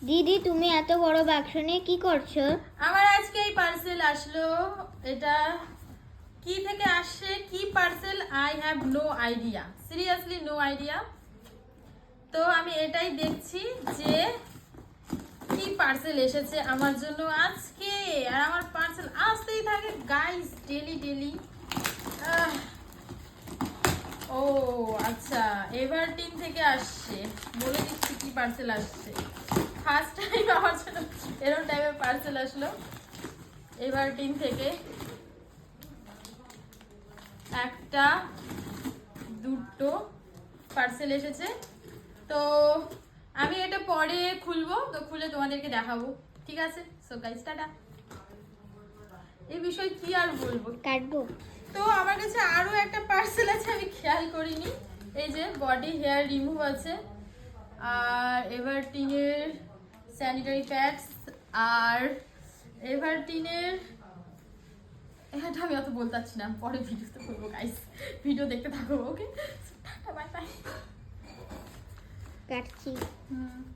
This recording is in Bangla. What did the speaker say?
দিদি তুমি এত বড় বাক্স নিয়ে কি করছো? আমার আজকে এই পার্সেল আসলো। এটা কি থেকে আসছে, কি parcel, I have no idea, seriously no idea. তো আমি এটাই দেখছি যে কি পার্সেল এসেছে আমার জন্য আজকে। আর আমার পার্সেল আসতেই থাকে গাইস, ডেলি ডেলি। ও আচ্ছা, এভারটিন থেকে আসছে। বলে দিচ্ছি কি পার্সেল আসছে। ফার্স্ট টাইম আমার জন্য এরকম টাইপের পার্সেল আসলো এভারটিন থেকে। একটা দুটো পার্সেল এসেছে। তো আমি এটা পরে খুলবো, তো খুলে তোমাদেরকে দেখাবো, ঠিক আছে? So guys tata. এই বিষয়ে কি আর বলবো। কাটবো। তো আমার কাছে আরো একটা পার্সেল আছে, আমি খেয়াল করিনি। এই যে বডি হেয়ার রিমুভ আছে, আর এভারটিনের স্যানিটারি প্যাডস, আর এভারটিনের এটা আমি অত বলতে পারছি না, পরে ভিডিওতে বলবো গাইস। ভিডিও দেখতে থাকো, ওকে? Tata, bye bye. কাটছি।